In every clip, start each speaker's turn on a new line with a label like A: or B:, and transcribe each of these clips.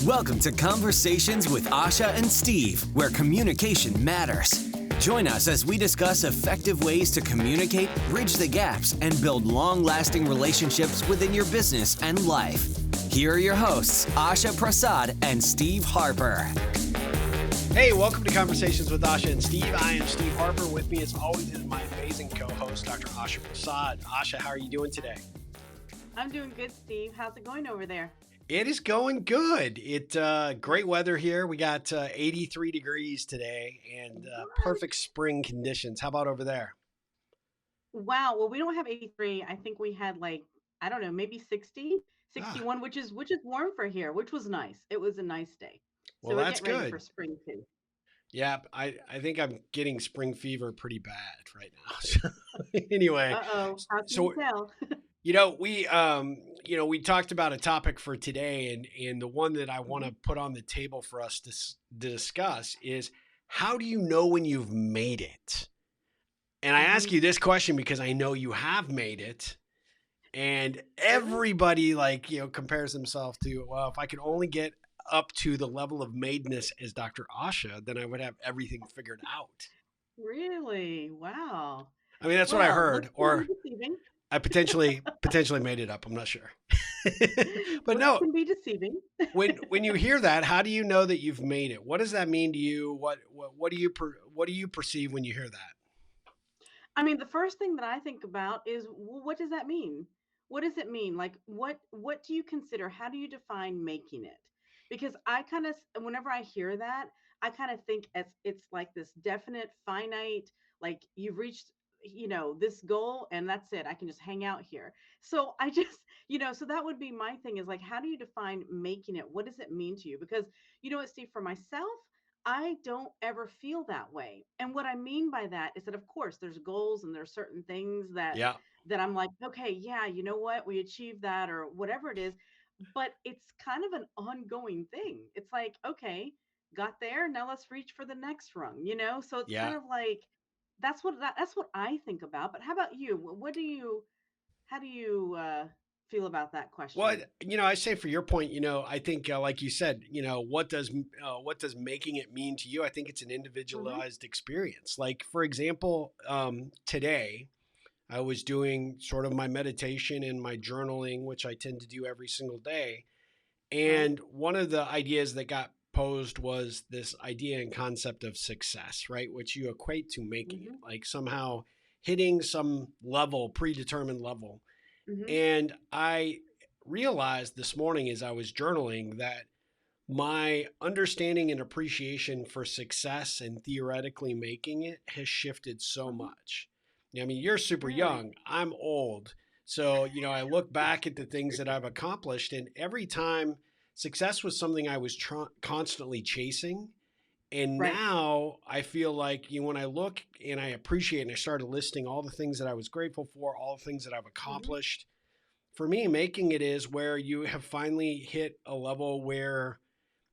A: Welcome to Conversations with Asha and Steve, where communication matters. Join us as we discuss effective ways to communicate, bridge the gaps, and build long-lasting relationships within your business and life. Here are your hosts, Asha Prasad and Steve Harper.
B: Hey, welcome to Conversations with Asha and Steve. I am Steve Harper. With me, as always, is my amazing co-host, Dr. Asha Prasad. Asha, how are you doing today?
C: I'm doing good, Steve. How's it going over there?
B: It is going good. Great weather here. We got 83 degrees today and perfect spring conditions. How about over there?
C: Wow. Well, we don't have 83. I think we had I don't know, maybe 60,
B: Ah,
C: 61, which is warm for here, which was nice. It was a nice day.
B: well,
C: So we're
B: that's
C: getting ready for
B: good.
C: spring too.
B: Yeah, I think I'm getting spring fever pretty bad right now. So, anyway,
C: Uh-oh. How can you
B: so
C: tell?
B: You know, we talked about a topic for today, and the one that I want
C: Mhm.
B: to put on the table for us to discuss is, how do you know when you've made it? And I ask
C: Mhm.
B: you this question because I know you have made it, and
C: Really?
B: everybody compares themselves to, well, if I could only get up to the level of madeness as Dr. Asha, then I would have everything figured out.
C: Really? Wow.
B: I mean, that's what I
C: Well, looks
B: heard,
C: can be
B: or
C: deceiving.
B: I potentially made it up. I'm not sure. But
C: Looks
B: no,
C: can be deceiving.
B: when you hear that, how do you know that you've made it? What does that mean to you? What do you what do you perceive when you hear that?
C: I mean, the first thing that I think about is, well, what does that mean? What does it mean? Like, what do you consider? How do you define making it? Because I kind of, whenever I hear that, I kind of think it's like this definite, finite, like you've reached, this goal and that's it. I can just hang out here. So I just, so that would be my thing is like, how do you define making it? What does it mean to you? Because you know what, Steve, for myself, I don't ever feel that way. And what I mean by that is that of course there's goals and there's certain things
B: Yeah,
C: that I'm like, okay, yeah, you know what? We achieved that or whatever it is, but it's kind of an ongoing thing. It's like, okay, got there, now let's reach for the next rung. So it's
B: yeah.
C: kind of like that's what I think about. But how about you? What do you how do you feel about that
B: Well,
C: question?
B: I say for your point, I think, like you said, what does making it mean to you? I think it's an
C: Mhm.
B: individualized experience. Like, for example, today I was doing sort of my meditation and my journaling, which I tend to do every single day.
C: Right?
B: And one of the ideas that got posed was this idea and concept of success, right? Which you equate to making it,
C: Mhm.
B: like somehow hitting some level, predetermined level.
C: Mhm.
B: And I realized this morning as I was journaling that my understanding and appreciation for success and theoretically making it has shifted so
C: Mhm.
B: much. I mean, you're super
C: Really?
B: young, I'm old. So, I look back at the things that I've accomplished, and every time success was something I was constantly chasing. And
C: Right.
B: now I feel like, when I look and I appreciate and I started listing all the things that I was grateful for, all the things that I've
C: Mhm.
B: accomplished, for me, making it is where you have finally hit a level where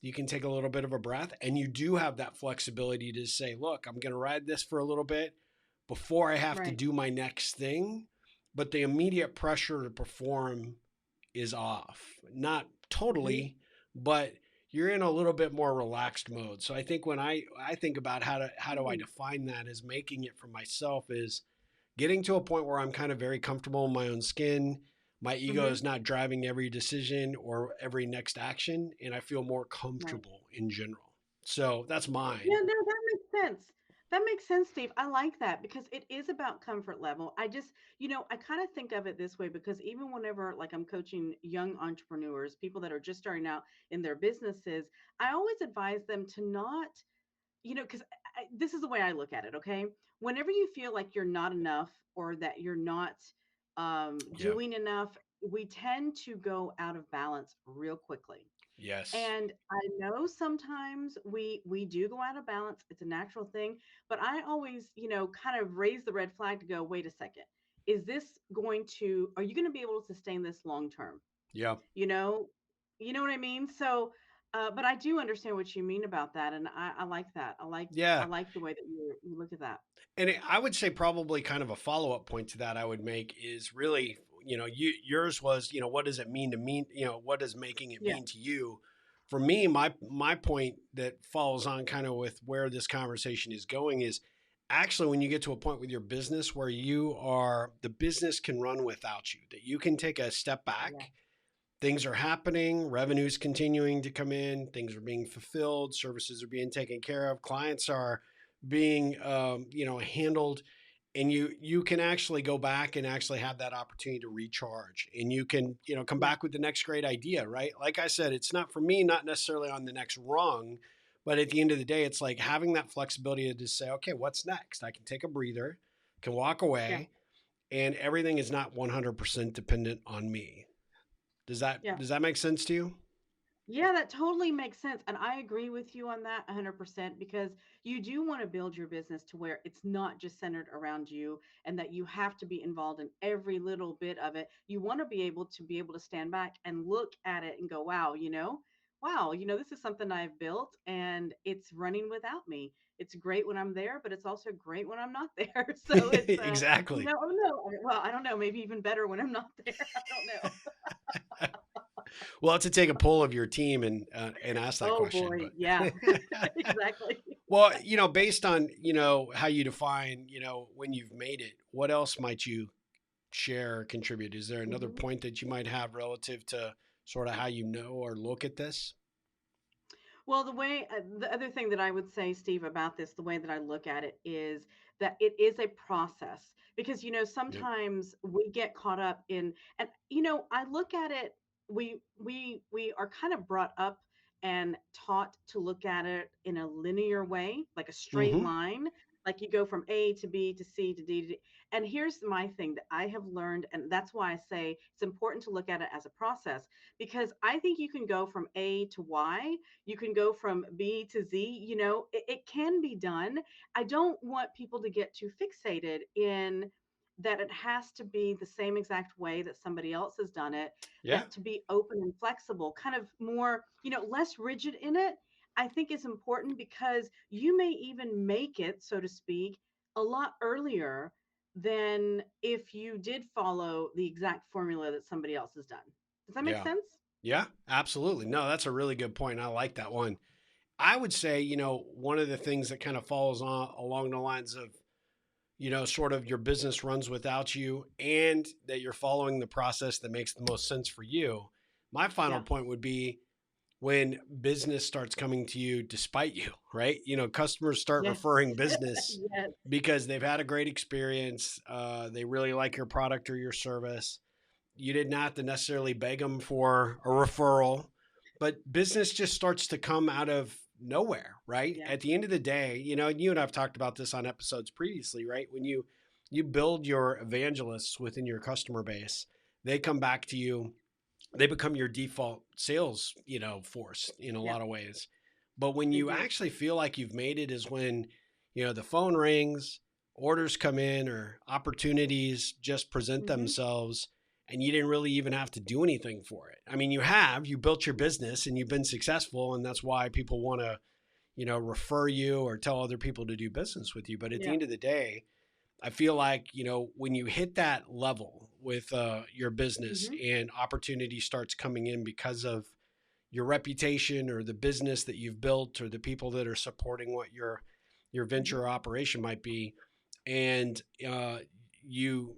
B: you can take a little bit of a breath and you do have that flexibility to say, look, I'm going to ride this for a little bit before I have to
C: Right.
B: do my next thing. But the immediate pressure to perform is off. Not
C: Mhm.
B: totally, but you're in a little bit more relaxed mode. So I think when I think about how do I
C: Hmm.
B: define that as making it for myself is getting to a point where I'm kind of very comfortable in my own skin. My ego
C: Mhm.
B: is not driving every decision or every next action, and I feel more
C: Right.
B: comfortable in general. So that's
C: Yeah,
B: mine.
C: no, that makes sense. That makes sense, Steve. I like that because it is about comfort level. I kind of think of it this way because even whenever like I'm coaching young entrepreneurs, people that are just starting out in their businesses, I always advise them to not, because this is the way I look at it, okay? Whenever you feel like you're not enough or that you're not
B: Yeah.
C: doing enough, we tend to go out of balance real quickly.
B: Yes.
C: And I know sometimes we do go out of balance. It's a natural thing, but I always, kind of raise the red flag to go, wait a second. Is this going to are you going to be able to sustain this long term?
B: Yeah.
C: You know, you know what I mean? So but I do understand what you mean about that. And I like that. I
B: Yeah.
C: like the way that you look at that.
B: And I would say probably kind of a follow up point to that I would make is really, yours was, what does it mean to me? What does making it
C: Yeah.
B: mean to you? for me, my point that follows on kind of with where this conversation is going is actually when you get to a point with your business where the business can run without you, that you can take a step
C: Yeah.
B: back. Things are happening, revenue's continuing to come in, things are being fulfilled, services are being taken care of, clients are being handled, and you can actually go back and actually have that opportunity to recharge, and you can come
C: Yeah.
B: back with the next great idea, right? Like I said, it's not for me, not necessarily on the next rung, but at the end of the day, it's like having that flexibility to just say, okay, what's next? I can take a breather, can walk
C: Yeah.
B: away, and everything is not 100% dependent on me. does that
C: Yeah.
B: does that make sense to you?
C: Yeah, that totally makes sense. And I agree with you on that 100% because you do want to build your business to where it's not just centered around you and that you have to be involved in every little bit of it. You want to be able to stand back and look at it and go, wow, this is something I've built and it's running without me. It's great when I'm there, but it's also great when I'm not there. So it's
B: Exactly.
C: oh no, well, I don't know, maybe even better when I'm not there. I don't know.
B: We'll have to take a poll of your team and ask that
C: Oh
B: question.
C: boy,
B: But
C: yeah. Exactly.
B: well, based on how you define when you've made it, what else might you share or contribute? Is there another
C: Mhm.
B: point that you might have relative to sort of how or look at this?
C: Well, the other thing that I would say, Steve, about this, the way that I look at it is that it is a process because,
B: Yep.
C: sometimes we get caught up in, and, I look at it, we are kind of brought up and taught to look at it in a linear way, like a straight
B: Mm-hmm.
C: line, like you go from A to B to C to D to D. And here's my thing that I have learned, and that's why I say it's important to look at it as a process because I think you can go from A to Y, you can go from B to Z, it can be done. I don't want people to get too fixated in that it has to be the same exact way that somebody else has done it,
B: Yeah.
C: that to be open and flexible, kind of more, less rigid in it, I think is important because you may even make it, so to speak, a lot earlier than if you did follow the exact formula that somebody else has done. Does that make
B: Yeah.
C: sense?
B: Yeah. Absolutely. No, that's a really good point. I like that one. I would say, one of the things that kind of falls on along the lines of, sort of your business runs without you and that you're following the process that makes the most sense for you. My final
C: Yeah.
B: point would be when business starts coming to you despite you, right? Customers start
C: Yes.
B: referring business
C: Yes.
B: because they've had a great experience. They really like your product or your service. You didn't have to necessarily beg them for a referral, but business just starts to come out of nowhere, right?
C: Yeah.
B: At the end of the day, you and I've talked about this on episodes previously, right? When you build your evangelists within your customer base, they come back to you, they become your default sales, force in a
C: Yeah.
B: lot of ways. But when
C: They
B: you
C: do.
B: actually feel like you've made it is when, the phone rings, orders come in, or opportunities just present
C: Mhm.
B: themselves and you didn't really even have to do anything for it. I mean, you built your business and you've been successful, and that's why people want to, refer you or tell other people to do business with you. But at the
C: Yeah.
B: end of the day, I feel like, when you hit that level with your business
C: Mhm.
B: and opportunity starts coming in because of your reputation or the business that you've built or the people that are supporting what your venture
C: Mhm.
B: or operation might be, and you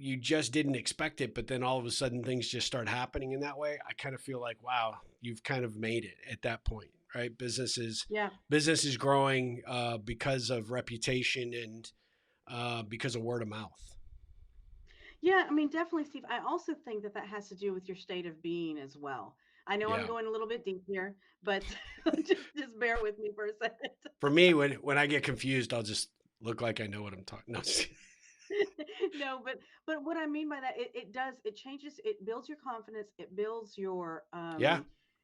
B: you just didn't expect it, but then all of a sudden things just start happening in that way. I kind of feel like, wow, you've kind of made it at that point, right?
C: Yeah.
B: Business is growing because of reputation and because of word of mouth.
C: Yeah, I mean, definitely, Steve. I also think that that has to do with your state of being as well. I know I'm
B: Yeah.
C: going a little bit deep here, but just bear with me for a second.
B: For me, when I get confused, I'll just look like I know what I'm talking. No,
C: No, but what I mean by that, it changes, it builds your confidence, it builds
B: yeah,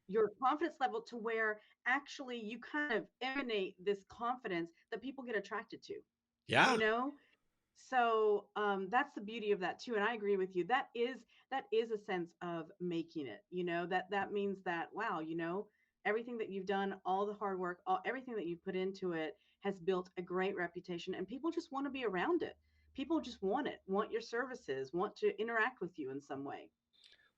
C: your confidence level to where actually you kind of emanate this confidence that people get attracted to, you
B: yeah,
C: know? So that's the beauty of that too, and I agree with you. That is a sense of making it. That means that wow, everything that you've done, all the hard work, everything that you've put into it has built a great reputation, and people just want to be around it. People just want it, want your services, want to interact with you in some way.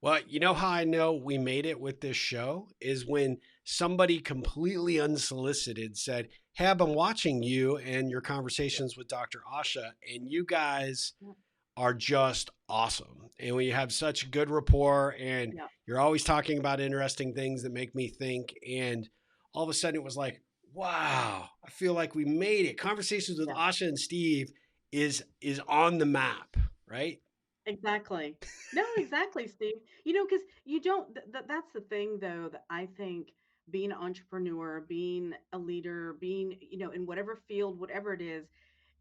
B: Well, you know how I know we made it with this show is when somebody completely unsolicited said, "Hey, I've been watching you and your conversations with Dr. Asha, and you guys
C: Yeah.
B: are just awesome. And we have such good rapport, and
C: Yeah.
B: you're always talking about interesting things that make me think." And all of a sudden it was like, wow, I feel like we made it. Conversations with
C: Yeah.
B: Asha and Steve is on the map, right?
C: Exactly. No, exactly, Steve. You know, because you don't, that's the thing, though, that I think being an entrepreneur, being a leader, being, in whatever field, whatever it is,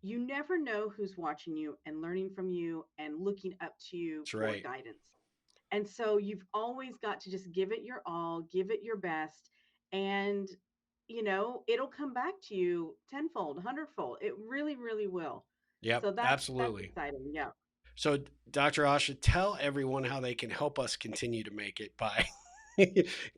C: you never know who's watching you and learning from you and looking up to you
B: That's
C: for
B: right.
C: guidance. And so you've always got to just give it your all, give it your best, and, it'll come back to you tenfold, hundredfold. It really, really will.
B: Yep,
C: So that's
B: absolutely.
C: exciting. Yeah.
B: So, Dr. Asha, tell everyone how they can help us continue to make it by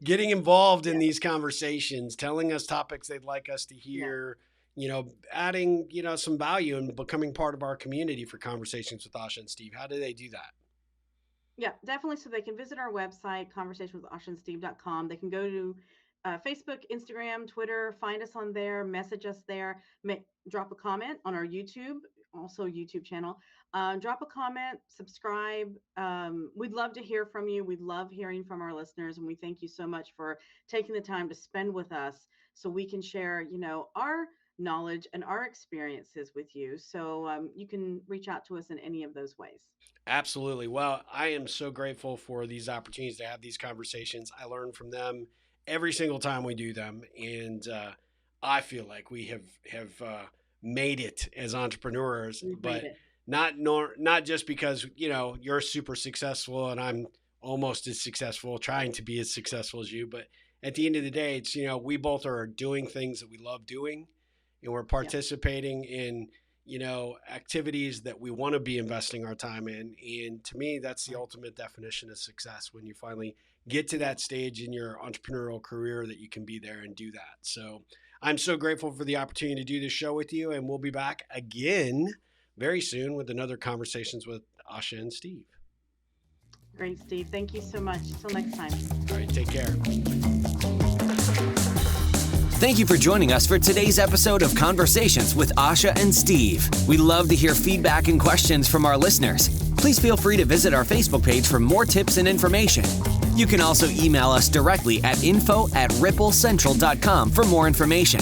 B: getting involved in
C: Yeah.
B: these conversations, telling us topics they'd like us to
C: Yeah.
B: hear, adding, some value and becoming part of our community for conversations with Asha and Steve. How do they do that?
C: Yeah, definitely. So they can visit our website, conversationwithashaandsteve.com. They can go to Facebook, Instagram, Twitter, find us on there, message us there, drop a comment on our YouTube, also YouTube channel. Drop a comment, subscribe. We'd love to hear from you. We love hearing from our listeners, and we thank you so much for taking the time to spend with us so we can share, our knowledge and our experiences with you. So you can reach out to us in any of those ways.
B: Absolutely. Well, I am so grateful for these opportunities to have these conversations. I learn from them every single time we do them, and I feel like we have made it as entrepreneurs,
C: We've made
B: but
C: it.
B: not just because you're super successful and I'm almost as successful, trying to be as successful as you, but at the end of the day, it's we both are doing things that we love doing, and we're
C: Yeah.
B: participating in activities that we want to be investing our time in. And to me, that's the
C: Right.
B: ultimate definition of success, when you finally get to
C: Yeah.
B: that stage in your entrepreneurial career that you can be there and do that. So I'm so grateful for the opportunity to do this show with you. And we'll be back again very soon with another Conversations with Asha and Steve.
C: Great, Steve. Thank you so much. Till next time.
B: All right, take care.
A: Thank you for joining us for today's episode of Conversations with Asha and Steve. We love to hear feedback and questions from our listeners. Please feel free to visit our Facebook page for more tips and information. You can also email us directly at info@ripplecentral.com for more information.